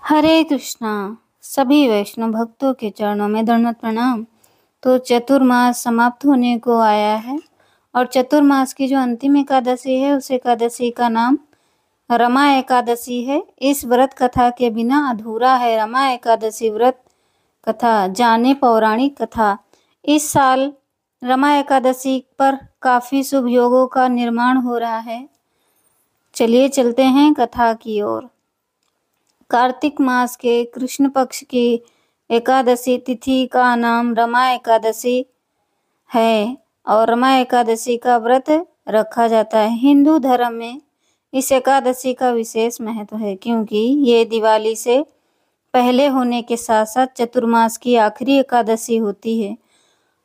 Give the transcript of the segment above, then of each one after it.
हरे कृष्णा। सभी वैष्णव भक्तों के चरणों में दंडवत प्रणाम। तो चतुर्मास समाप्त होने को आया है और चतुर्मास की जो अंतिम एकादशी है उस एकादशी का नाम रमा एकादशी है। इस व्रत कथा के बिना अधूरा है रमा एकादशी व्रत कथा। जाने पौराणिक कथा। इस साल रमा एकादशी पर काफी शुभ योगों का निर्माण हो रहा है। चलिए चलते हैं कथा की ओर। कार्तिक मास के कृष्ण पक्ष की एकादशी तिथि का नाम रमा एकादशी है और रमा एकादशी का व्रत रखा जाता है। हिंदू धर्म में इस एकादशी का विशेष महत्व है क्योंकि ये दिवाली से पहले होने के साथ साथ चतुर्मास की आखिरी एकादशी होती है।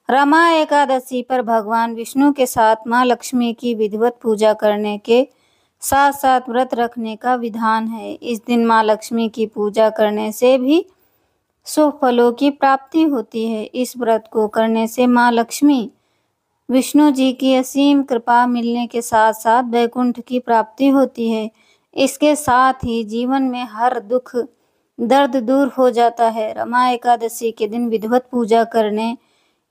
रमा एकादशी पर भगवान विष्णु के साथ माँ लक्ष्मी की विधिवत पूजा करने के साथ साथ व्रत रखने का विधान है। इस दिन माँ लक्ष्मी की पूजा करने से भी शुभ फलों की प्राप्ति होती है। इस व्रत को करने से माँ लक्ष्मी विष्णु जी की असीम कृपा मिलने के साथ साथ वैकुंठ की प्राप्ति होती है। इसके साथ ही जीवन में हर दुख दर्द दूर हो जाता है। रमा एकादशी के दिन विधिवत पूजा करने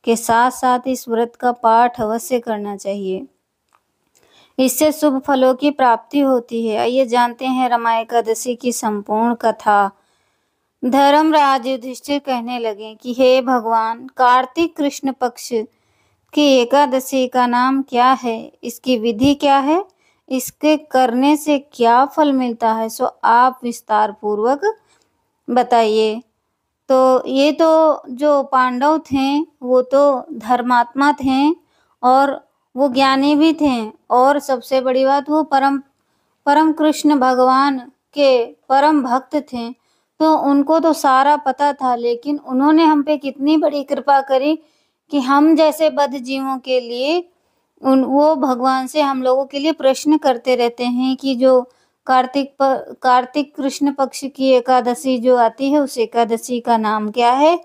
के साथ साथ इस व्रत का पाठ अवश्य करना चाहिए। इससे शुभ फलों की प्राप्ति होती है। आइए जानते हैं रमा एकादशी की संपूर्ण कथा। धर्मराज युधिष्ठिर कहने लगे कि हे भगवान, कार्तिक कृष्ण पक्ष की एकादशी का नाम क्या है, इसकी विधि क्या है, इसके करने से क्या फल मिलता है, सो आप विस्तार पूर्वक बताइए। तो ये तो जो पांडव थे वो तो धर्मात्मा थे और वो ज्ञानी भी थे और सबसे बड़ी बात वो परम कृष्ण भगवान के परम भक्त थे। तो उनको तो सारा पता था, लेकिन उन्होंने हम पे कितनी बड़ी कृपा करी कि हम जैसे बद्ध जीवों के लिए वो भगवान से हम लोगों के लिए प्रश्न करते रहते हैं कि जो कार्तिक कृष्ण पक्ष की एकादशी जो आती है उस एकादशी का नाम क्या है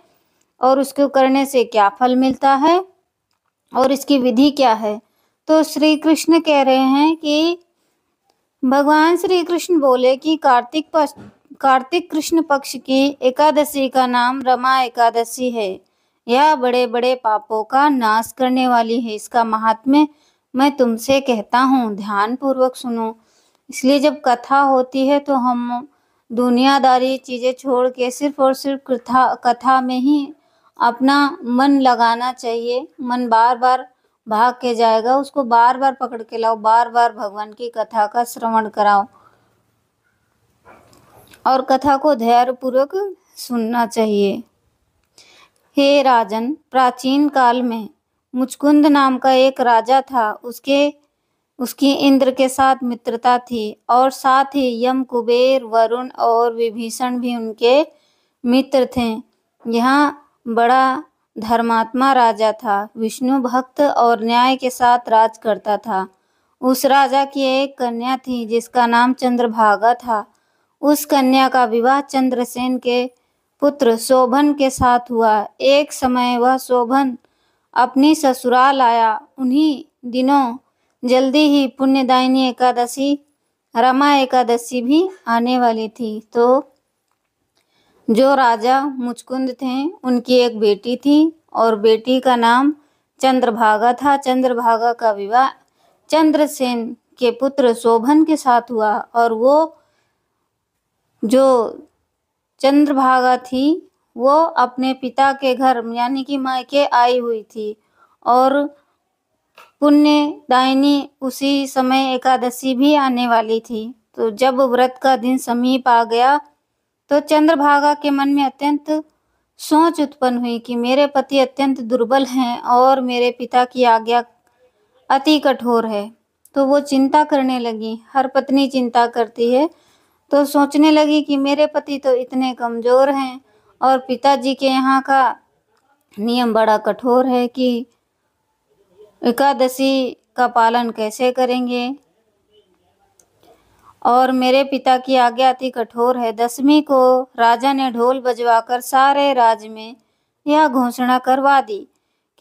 और उसको करने से क्या फल मिलता है और इसकी विधि क्या है। तो श्री कृष्ण कह रहे हैं कि भगवान श्री कृष्ण बोले कि कार्तिक कृष्ण पक्ष की एकादशी का नाम रमा एकादशी है। यह बड़े बड़े पापों का नाश करने वाली है। इसका महात्म्य मैं तुमसे कहता हूँ, ध्यान पूर्वक सुनो। इसलिए जब कथा होती है तो हम दुनियादारी चीजें छोड़ के सिर्फ और सिर्फ कथा में ही अपना मन लगाना चाहिए। मन बार बार भाग के जाएगा, उसको बार बार पकड़ के लाओ, बार बार भगवान की कथा का श्रवण कराओ और कथा को धैर्य पूर्वक सुनना चाहिए। हे राजन, प्राचीन काल में मुचकुंद नाम का एक राजा था। उसकी इंद्र के साथ मित्रता थी और साथ ही यम, कुबेर, वरुण और विभीषण भी उनके मित्र थे। यहाँ बड़ा धर्मात्मा राजा था, विष्णु भक्त और न्याय के साथ राज करता था। उस राजा की एक कन्या थी जिसका नाम चंद्रभागा था। उस कन्या का विवाह चंद्रसेन के पुत्र शोभन के साथ हुआ। एक समय वह शोभन अपनी ससुराल आया। उन्हीं दिनों जल्दी ही पुण्यदायिनी एकादशी रमा एकादशी भी आने वाली थी। तो जो राजा मुचकुंद थे उनकी एक बेटी थी और बेटी का नाम चंद्रभागा था। चंद्रभागा का विवाह चंद्रसेन के पुत्र शोभन के साथ हुआ और वो जो चंद्रभागा थी वो अपने पिता के घर यानी कि मायके आई हुई थी और पुण्यदायिनी उसी समय एकादशी भी आने वाली थी। तो जब व्रत का दिन समीप आ गया तो चंद्रभागा के मन में अत्यंत सोच उत्पन्न हुई कि मेरे पति अत्यंत दुर्बल हैं और मेरे पिता की आज्ञा अति कठोर है। तो वो चिंता करने लगी। हर पत्नी चिंता करती है। तो सोचने लगी कि मेरे पति तो इतने कमजोर हैं और पिताजी के यहाँ का नियम बड़ा कठोर है कि एकादशी का पालन कैसे करेंगे और मेरे पिता की आज्ञा अति कठोर है। दसवीं को राजा ने ढोल बजवाकर सारे राज्य में यह घोषणा करवा दी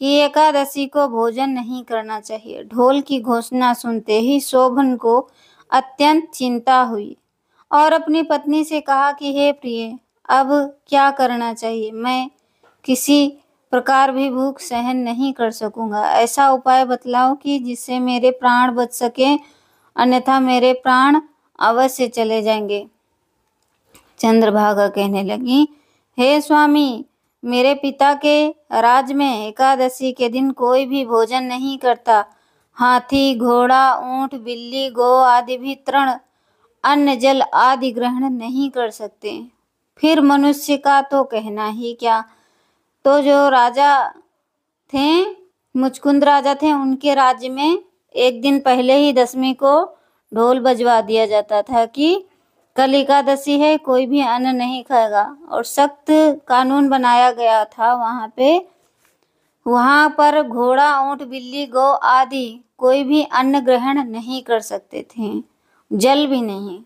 कि एकादशी को भोजन नहीं करना चाहिए। ढोल की घोषणा सुनते ही शोभन को अत्यंत चिंता हुई और अपनी पत्नी से कहा कि हे प्रिय, अब क्या करना चाहिए? मैं किसी प्रकार भी भूख सहन नहीं कर सकूंगा। ऐसा उपाय बतलाओ कि जिससे मेरे प्राण बच सके, अन्यथा मेरे प्राण अवश्य चले जाएंगे। चंद्रभागा कहने लगी, हे स्वामी, मेरे पिता के राज में एकादशी के दिन कोई भी भोजन नहीं करता। हाथी, घोड़ा, ऊंट, बिल्ली, गौ आदि भी तृण अन्न जल आदि ग्रहण नहीं कर सकते। फिर मनुष्य का तो कहना ही क्या। तो जो राजा थे, मुचकुंद राजा थे, उनके राज्य में एक दिन पहले ही दशमी को ढोल बजवा दिया जाता था कि कल एकादशी है, कोई भी अन्न नहीं खाएगा। और सख्त कानून बनाया गया था वहां पर घोड़ा, ऊंट, बिल्ली, गौ आदि कोई भी अन्न ग्रहण नहीं कर सकते थे, जल भी नहीं।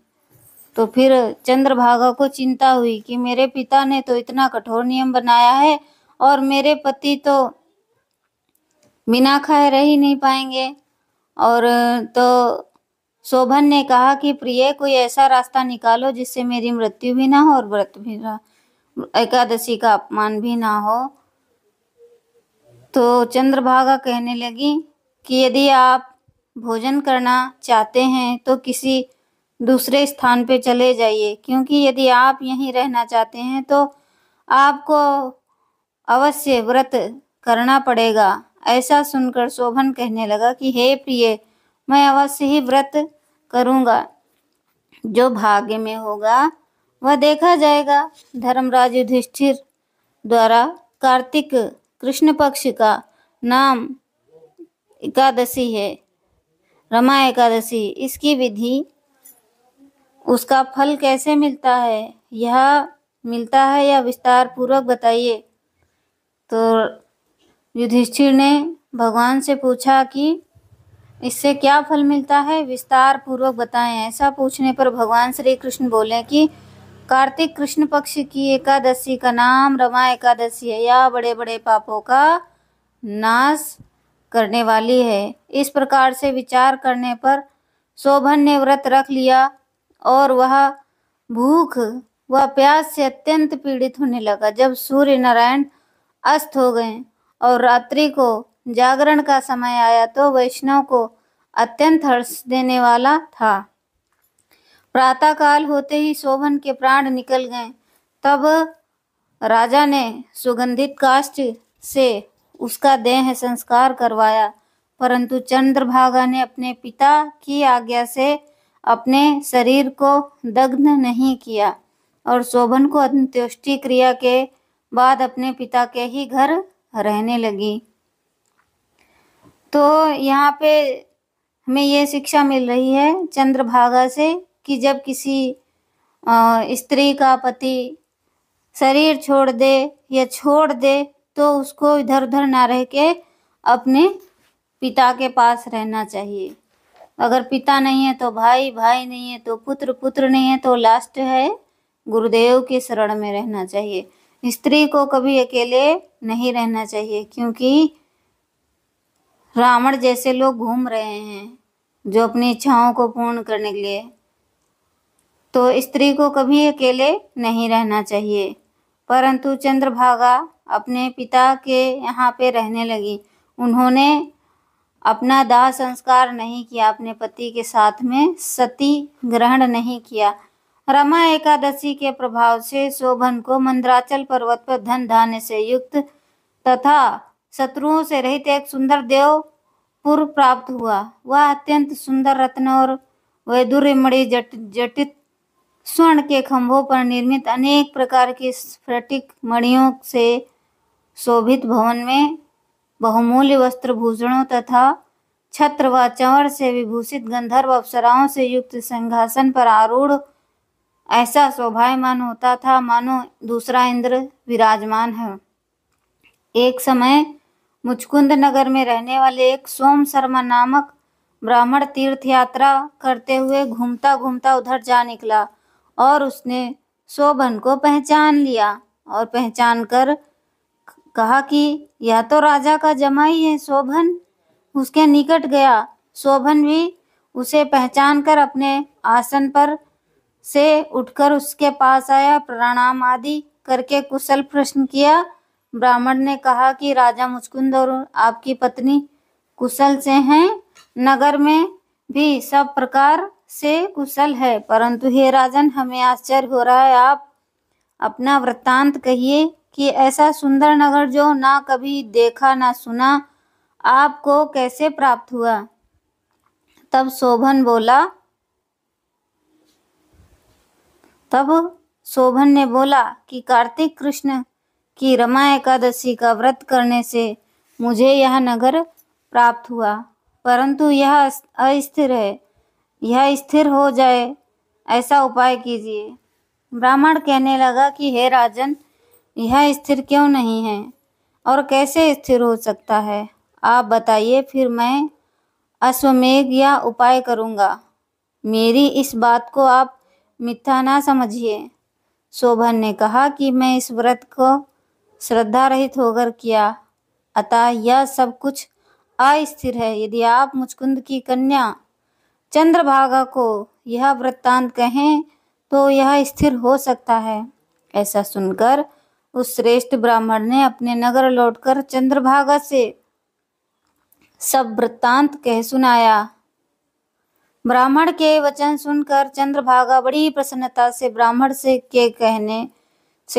तो फिर चंद्रभागा को चिंता हुई कि मेरे पिता ने तो इतना कठोर नियम बनाया है और मेरे पति तो बिना खाए रह ही नहीं पाएंगे। और तो शोभन ने कहा कि प्रिय, कोई ऐसा रास्ता निकालो जिससे मेरी मृत्यु भी ना हो और व्रत भी ना, एकादशी का अपमान भी ना हो। तो चंद्रभागा कहने लगी कि यदि आप भोजन करना चाहते हैं तो किसी दूसरे स्थान पे चले जाइए, क्योंकि यदि आप यहीं रहना चाहते हैं तो आपको अवश्य व्रत करना पड़ेगा। ऐसा सुनकर शोभन कहने लगा कि हे प्रिय, मैं अवश्य ही व्रत करूंगा, जो भाग्य में होगा वह देखा जाएगा। धर्मराज युधिष्ठिर द्वारा कार्तिक कृष्ण पक्ष का नाम एकादशी है, रमा एकादशी। इसकी विधि, उसका फल कैसे मिलता है, यह मिलता है या विस्तार पूर्वक बताइए। तो युधिष्ठिर ने भगवान से पूछा कि इससे क्या फल मिलता है, विस्तार पूर्वक बताएं। ऐसा पूछने पर भगवान श्री कृष्ण बोले कि कार्तिक कृष्ण पक्ष की एकादशी का नाम रमा एकादशी है। यह बड़े बड़े पापों का नाश करने वाली है। इस प्रकार से विचार करने पर शोभन ने व्रत रख लिया और वह भूख व प्यास से अत्यंत पीड़ित होने लगा। जब सूर्य नारायण अस्त हो गए और रात्रि को जागरण का समय आया तो वैष्णव को अत्यंत हर्ष देने वाला था। प्रातः काल होते ही शोभन के प्राण निकल गए। तब राजा ने सुगंधित काष्ठ से उसका देह संस्कार करवाया, परंतु चंद्रभागा ने अपने पिता की आज्ञा से अपने शरीर को दग्ध नहीं किया और शोभन को अंत्येष्टि क्रिया के बाद अपने पिता के ही घर रहने लगी। तो यहाँ पे हमें ये शिक्षा मिल रही है चंद्रभागा से कि जब किसी स्त्री का पति शरीर छोड़ दे या छोड़ दे तो उसको इधर उधर ना रह के अपने पिता के पास रहना चाहिए। अगर पिता नहीं है तो भाई, भाई नहीं है तो पुत्र, पुत्र नहीं है तो लास्ट है गुरुदेव के शरण में रहना चाहिए। स्त्री को कभी अकेले नहीं रहना चाहिए, क्योंकि रावण जैसे लोग घूम रहे हैं जो अपनी इच्छाओं को पूर्ण करने के लिए। तो स्त्री को कभी अकेले नहीं रहना चाहिए। परंतु चंद्रभागा अपने पिता के यहाँ पे रहने लगी। उन्होंने अपना दाह संस्कार नहीं किया, अपने पति के साथ में सती ग्रहण नहीं किया। रमा एकादशी के प्रभाव से शोभन को मंदराचल पर्वत पर धन धान्य से युक्त तथा शत्रुओं से रहित एक सुंदर देवपुर प्राप्त हुआ। वह अत्यंत सुंदर रत्न और वैदुर्य मणि जटित स्वर्ण के खंभों पर निर्मित अनेक प्रकार की स्फटिक मणियों से शोभित भवन में बहुमूल्य वस्त्र भूषणों तथा छत्र व चंवर से विभूषित गंधर्व अप्सराओं से युक्त सिंहासन पर आरूढ़ ऐसा शोभायमान होता था मानो दूसरा इंद्र विराजमान है। एक समय मुचकुंद नगर में रहने वाले एक सोम शर्मा नामक ब्राह्मण तीर्थ यात्रा करते हुए घूमता घूमता उधर जा निकला और उसने शोभन को पहचान लिया और पहचान कर कहा कि यह तो राजा का जमाई है शोभन। उसके निकट गया। शोभन भी उसे पहचान कर अपने आसन पर से उठकर उसके पास आया, प्रणाम आदि करके कुशल प्रश्न किया। ब्राह्मण ने कहा कि राजा मुचकुंद और आपकी पत्नी कुशल से हैं। नगर में भी सब प्रकार से कुशल है, परंतु हे राजन, हमें आश्चर्य हो रहा है। आप अपना वृत्तांत कहिए कि ऐसा सुंदर नगर जो ना कभी देखा ना सुना, आपको कैसे प्राप्त हुआ। तब शोभन ने बोला कि कार्तिक कृष्ण की रमा एकादशी का व्रत करने से मुझे यह नगर प्राप्त हुआ, परंतु यह अस्थिर है। यह स्थिर हो जाए ऐसा उपाय कीजिए। ब्राह्मण कहने लगा कि हे राजन, यह स्थिर क्यों नहीं है और कैसे स्थिर हो सकता है? आप बताइए, फिर मैं अश्वमेध या उपाय करूँगा। मेरी इस बात को आप मिथ्या ना समझिए। शोभन ने कहा कि मैं इस व्रत को श्रद्धा रहित होकर किया, अतः यह सब कुछ अस्थिर है। यदि आप मुचकुंद की कन्या चंद्रभागा को यह वृत्तांत कहें तो यह स्थिर हो सकता है। ऐसा सुनकर उस श्रेष्ठ ब्राह्मण ने अपने नगर लौटकर चंद्रभागा से सब वृत्तांत कह सुनाया। ब्राह्मण के वचन सुनकर चंद्रभागा बड़ी प्रसन्नता से ब्राह्मण से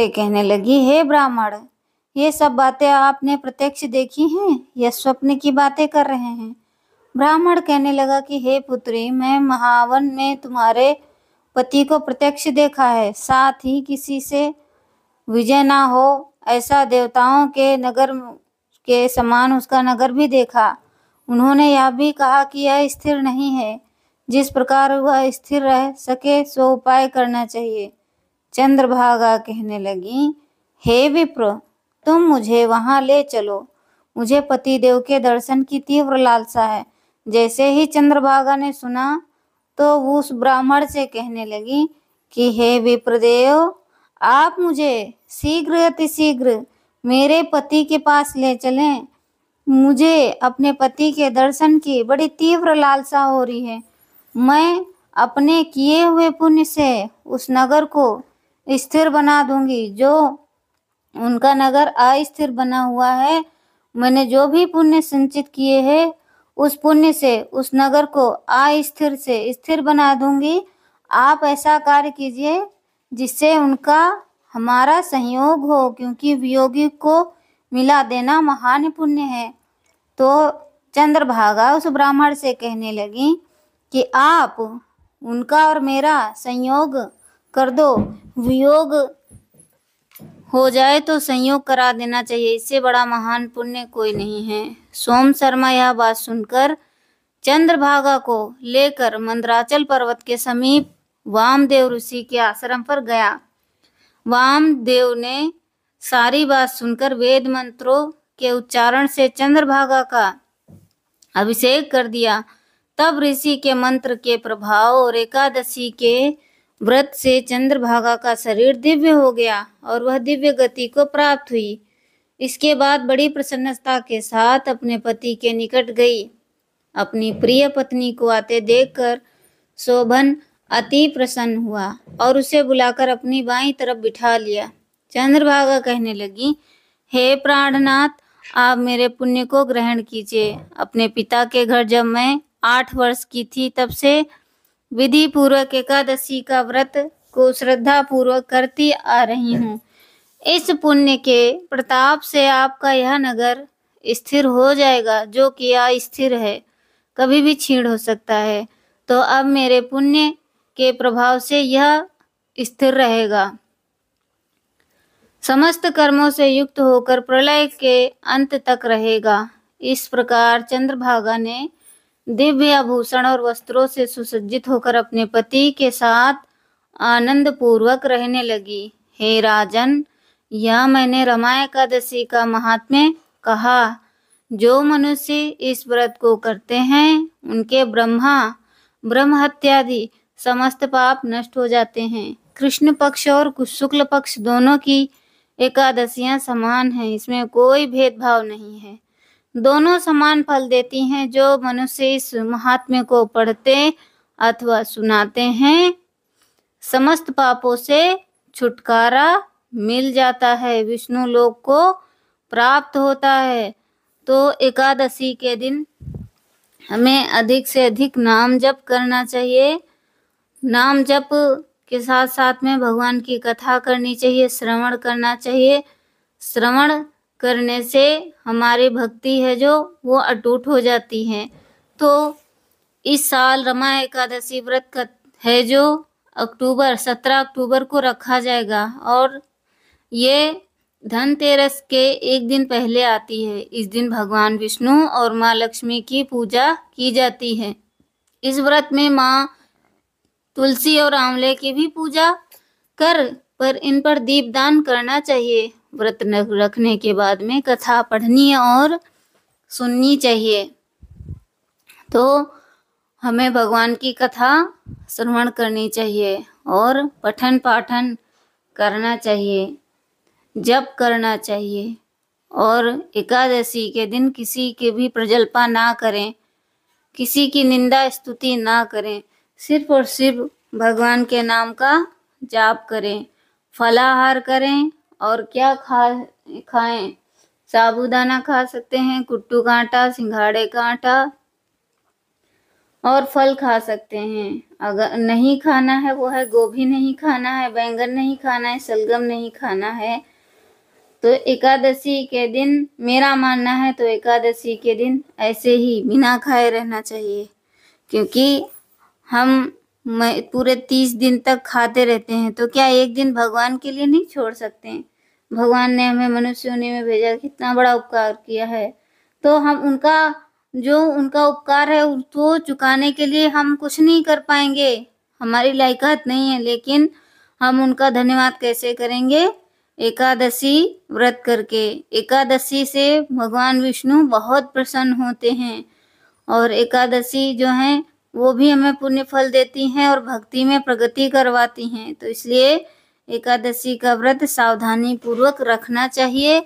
कहने लगी, हे ब्राह्मण, ये सब बातें आपने प्रत्यक्ष देखी हैं या स्वप्न की बातें कर रहे हैं? ब्राह्मण कहने लगा कि हे पुत्री, मैं महावन में तुम्हारे पति को प्रत्यक्ष देखा है, साथ ही किसी से विजय ना हो ऐसा देवताओं के नगर के समान उसका नगर भी देखा। उन्होंने यह भी कहा कि यह स्थिर नहीं है। जिस प्रकार वह स्थिर रह सके सो उपाय करना चाहिए। चंद्रभागा कहने लगी, हे विप्र, तुम मुझे वहां ले चलो। मुझे पतिदेव के दर्शन की तीव्र लालसा है। जैसे ही चंद्रभागा ने सुना तो वो उस ब्राह्मण से कहने लगी कि हे विप्रदेव, आप मुझे शीघ्र अतिशीघ्र मेरे पति के पास ले चलें। मुझे अपने पति के दर्शन की बड़ी तीव्र लालसा हो रही है। मैं अपने किए हुए पुण्य से उस नगर को स्थिर बना दूंगी, जो उनका नगर अस्थिर बना हुआ है। मैंने जो भी पुण्य संचित किए हैं, उस पुण्य से उस नगर को अस्थिर से स्थिर बना दूंगी। आप ऐसा कार्य कीजिए जिससे उनका हमारा संयोग हो, क्योंकि वियोगी को मिला देना महान पुण्य है। तो चंद्रभागा उस ब्राह्मण से कहने लगी कि आप उनका और मेरा संयोग कर दो। वियोग हो जाए तो संयोग करा देना चाहिए, इससे बड़ा महान पुण्य कोई नहीं है। सोम शर्मा यह बात सुनकर चंद्रभागा को लेकर मंदराचल पर्वत के समीप वामदेव ऋषि के आश्रम पर गया। वामदेव ने सारी बात सुनकर वेद मंत्रों के उच्चारण से चंद्रभागा का अभिषेक कर दिया। तब ऋषि के मंत्र के प्रभाव और एकादशी के व्रत से चंद्रभागा का शरीर दिव्य हो गया और वह दिव्य गति को प्राप्त हुई। इसके बाद बड़ी प्रसन्नता के साथ अपने पति के निकट गई। अपनी प्रिय पत्नी को आते देखकर शोभन अति प्रसन्न हुआ और उसे बुलाकर अपनी बाईं तरफ बिठा लिया। चंद्रभागा कहने लगी, हे प्राणनाथ, आप मेरे पुण्य को ग्रहण कीजिए। अपने पिता के घर जब मैं 8 वर्ष की थी, तब से विधि पूर्वक एकादशी का व्रत को श्रद्धा पूर्वक करती आ रही हूँ। इस पुण्य के प्रताप से आपका यह नगर स्थिर हो जाएगा, जो कि अस्थिर है, कभी भी क्षीण हो सकता है। तो अब मेरे पुण्य के प्रभाव से यह स्थिर रहेगा, समस्त कर्मों से युक्त होकर प्रलय के अंत तक रहेगा। इस प्रकार चंद्रभागा ने दिव्य आभूषण और वस्त्रों से सुसज्जित होकर अपने पति के साथ आनंद पूर्वक रहने लगी। हे राजन, यह मैंने रमा एकादशी का महात्म्य कहा। जो मनुष्य इस व्रत को करते हैं, उनके ब्रह्म हत्यादि समस्त पाप नष्ट हो जाते हैं। कृष्ण पक्ष और शुक्ल पक्ष दोनों की एकादशियां समान हैं, इसमें कोई भेदभाव नहीं है। दोनों समान फल देती हैं। जो मनुष्य इस महात्म्य को पढ़ते अथवा सुनाते हैं, समस्त पापों से छुटकारा मिल जाता है, विष्णु लोक को प्राप्त होता है। तो एकादशी के दिन हमें अधिक से अधिक नाम जप करना चाहिए। नाम जप के साथ साथ में भगवान की कथा करनी चाहिए, श्रवण करना चाहिए। श्रवण करने से हमारी भक्ति है जो वो अटूट हो जाती है। तो इस साल रमा एकादशी व्रत है जो 17 अक्टूबर को रखा जाएगा और ये धनतेरस के एक दिन पहले आती है। इस दिन भगवान विष्णु और माँ लक्ष्मी की पूजा की जाती है। इस व्रत में माँ तुलसी और आंवले की भी पूजा पर इन पर दीपदान करना चाहिए। व्रत रखने के बाद में कथा पढ़नी और सुननी चाहिए। तो हमें भगवान की कथा श्रवण करनी चाहिए और पठन पाठन करना चाहिए, जप करना चाहिए और एकादशी के दिन किसी के भी प्रजल्पा ना करें, किसी की निंदा स्तुति ना करें, सिर्फ और सिर्फ भगवान के नाम का जाप करें, फलाहार करें और क्या खाएं, साबूदाना खा सकते हैं, कुट्टू का आटा, सिंघाड़े का आटा और फल खा सकते हैं। अगर नहीं खाना है वो है गोभी नहीं खाना है, बैंगन नहीं खाना है, शलगम नहीं खाना है। तो एकादशी के दिन मेरा मानना है तो एकादशी के दिन ऐसे ही बिना खाए रहना चाहिए, क्योंकि हम पूरे 30 दिन तक खाते रहते हैं तो क्या एक दिन भगवान के लिए नहीं छोड़ सकते हैं? भगवान ने हमें मनुष्य होने में भेजा, कितना बड़ा उपकार किया है। तो हम उनका उपकार है उसको चुकाने के लिए हम कुछ नहीं कर पाएंगे, हमारी लायकात नहीं है, लेकिन हम उनका धन्यवाद कैसे करेंगे? एकादशी व्रत करके। एकादशी से भगवान विष्णु बहुत प्रसन्न होते हैं और एकादशी जो है वो भी हमें पुण्य फल देती हैं और भक्ति में प्रगति करवाती हैं। तो इसलिए एकादशी का व्रत सावधानी पूर्वक रखना चाहिए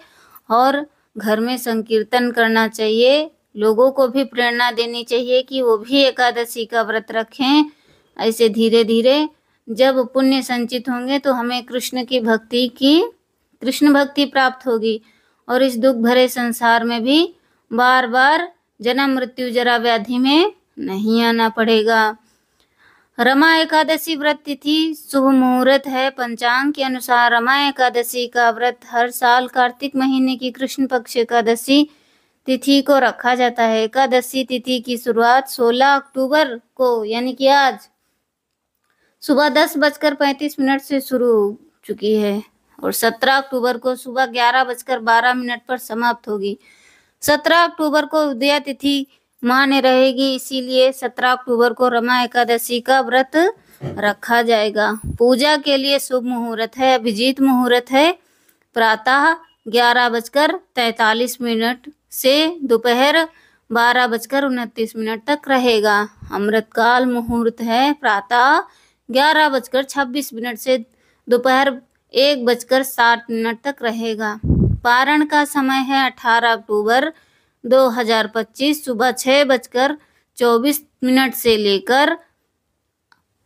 और घर में संकीर्तन करना चाहिए। लोगों को भी प्रेरणा देनी चाहिए कि वो भी एकादशी का व्रत रखें। ऐसे धीरे धीरे जब पुण्य संचित होंगे तो हमें कृष्ण भक्ति प्राप्त होगी और इस दुख भरे संसार में भी बार बार जन्म मृत्यु जरा व्याधि में नहीं आना पड़ेगा। रमा एकादशी व्रत तिथि शुभ मुहूर्त है। पंचांग के अनुसार रमा एकादशी का व्रत हर साल कार्तिक महीने की कृष्ण पक्ष एकादशी तिथि को रखा जाता है। एकादशी तिथि की शुरुआत 16 अक्टूबर को यानी कि आज सुबह 10:35 से शुरू हो चुकी है और 17 अक्टूबर को सुबह 11:12 पर समाप्त होगी। 17 अक्टूबर को उदया तिथि मान्य रहेगी, इसीलिए 17 अक्टूबर को रमा एकादशी का व्रत रखा जाएगा। पूजा के लिए शुभ मुहूर्त है, अभिजीत मुहूर्त है, प्रातः 11:43 से दोपहर 12:29 तक रहेगा। अमृतकाल मुहूर्त है, प्रातः 11:26 से दोपहर 1:60 तक रहेगा। पारण का समय है 18 अक्टूबर 2025 सुबह 6:24 से लेकर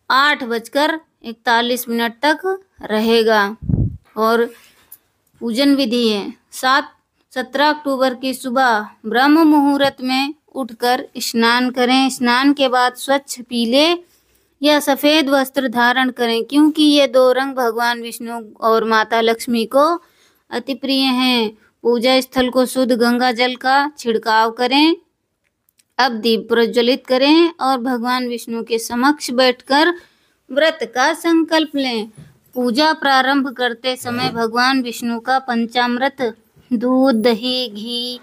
8:41 तक रहेगा। और पूजन विधि है 17 अक्टूबर की सुबह ब्रह्म मुहूर्त में उठकर स्नान करें। स्नान के बाद स्वच्छ पीले या सफेद वस्त्र धारण करें, क्योंकि ये दो रंग भगवान विष्णु और माता लक्ष्मी को अति प्रिय हैं। पूजा स्थल को शुद्ध गंगा जल का छिड़काव करें। अब दीप प्रज्वलित करें और भगवान विष्णु के समक्ष बैठकर व्रत का संकल्प लें। पूजा प्रारंभ करते समय भगवान विष्णु का पंचामृत दूध, दही, घी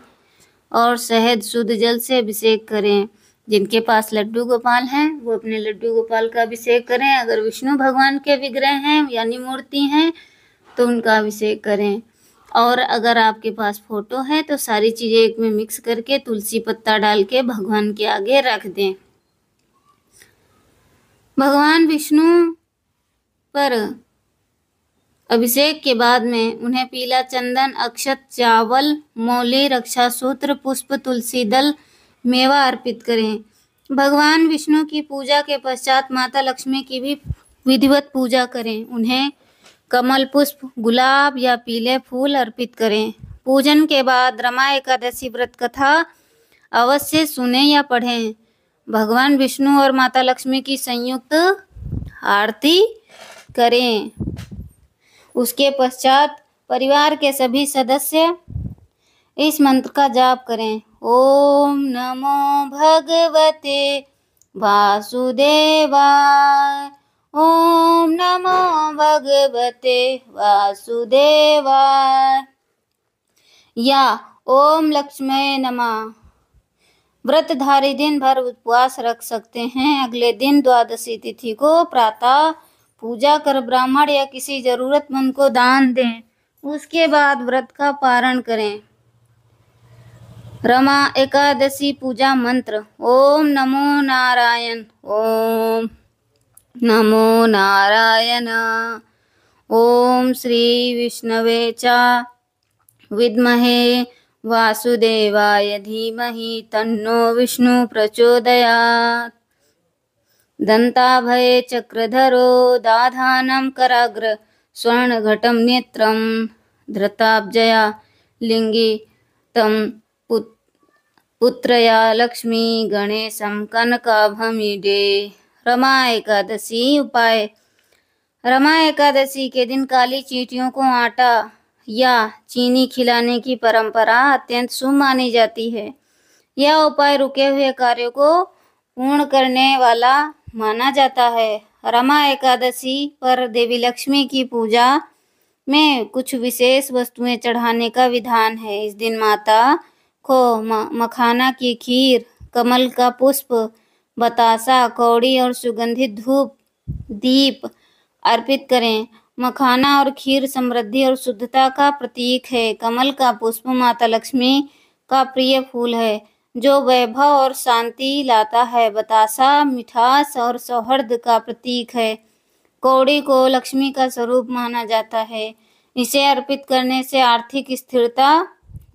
और शहद शुद्ध जल से अभिषेक करें। जिनके पास लड्डू गोपाल हैं वो अपने लड्डू गोपाल का अभिषेक करें। अगर विष्णु भगवान के विग्रह हैं यानी मूर्ति हैं तो उनका अभिषेक करें। और अगर आपके पास फोटो है तो सारी चीज़ें एक में मिक्स करके तुलसी पत्ता डाल के भगवान के आगे रख दें। भगवान विष्णु पर अभिषेक के बाद में उन्हें पीला चंदन, अक्षत, चावल, मौली, रक्षा सूत्र, पुष्प, तुलसी दल, मेवा अर्पित करें। भगवान विष्णु की पूजा के पश्चात माता लक्ष्मी की भी विधिवत पूजा करें। उन्हें कमल पुष्प, गुलाब या पीले फूल अर्पित करें। पूजन के बाद रमा एकादशी व्रत कथा अवश्य सुने या पढ़ें। भगवान विष्णु और माता लक्ष्मी की संयुक्त आरती करें। उसके पश्चात परिवार के सभी सदस्य इस मंत्र का जाप करें। ओम नमो भगवते वासुदेवाय। ओम नमो भगवते वासुदेवाय या ओम लक्ष्मणे नमः। व्रतधारी दिन भर उपवास रख सकते हैं। अगले दिन द्वादशी तिथि को प्रातः पूजा कर ब्राह्मण या किसी जरूरतमंद को दान दें। उसके बाद व्रत का पारण करें। रमा एकादशी पूजा मंत्र। ओम नमो नारायण। ओम नमो नारायण। ओम श्री विष्णवे च विद्महे वासुदेवाय धीमहि तन्नो विष्णु प्रचोदयात्। दंताभये चक्रधरो दाधानं कराग्र स्वर्णघटं नेत्रं धृताब्जया लिंगितं पुत्रया लक्ष्मी गणेशं कनकाभमीडे। रमा एकादशी उपाय। रमा एकादशी के दिन काली चींटियों को आटा या चीनी खिलाने की परंपरा अत्यंत शुभ मानी जाती है। यह उपाय रुके हुए कार्यों को पूर्ण करने वाला माना जाता है। रमा एकादशी पर देवी लक्ष्मी की पूजा में कुछ विशेष वस्तुएं चढ़ाने का विधान है। इस दिन माता को मखाना की खीर, कमल का पुष्प, बतासा, कौड़ी और सुगंधित धूप दीप अर्पित करें। मखाना और खीर समृद्धि और शुद्धता का प्रतीक है। कमल का पुष्प माता लक्ष्मी का प्रिय फूल है जो वैभव और शांति लाता है। बतासा मिठास और सौहार्द का प्रतीक है। कौड़ी को लक्ष्मी का स्वरूप माना जाता है। इसे अर्पित करने से आर्थिक स्थिरता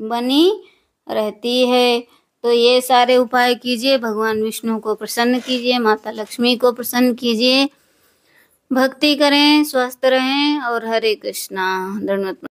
बनी रहती है। तो ये सारे उपाय कीजिए, भगवान विष्णु को प्रसन्न कीजिए, माता लक्ष्मी को प्रसन्न कीजिए, भक्ति करें, स्वस्थ रहें और हरे कृष्णा। धन्यवाद।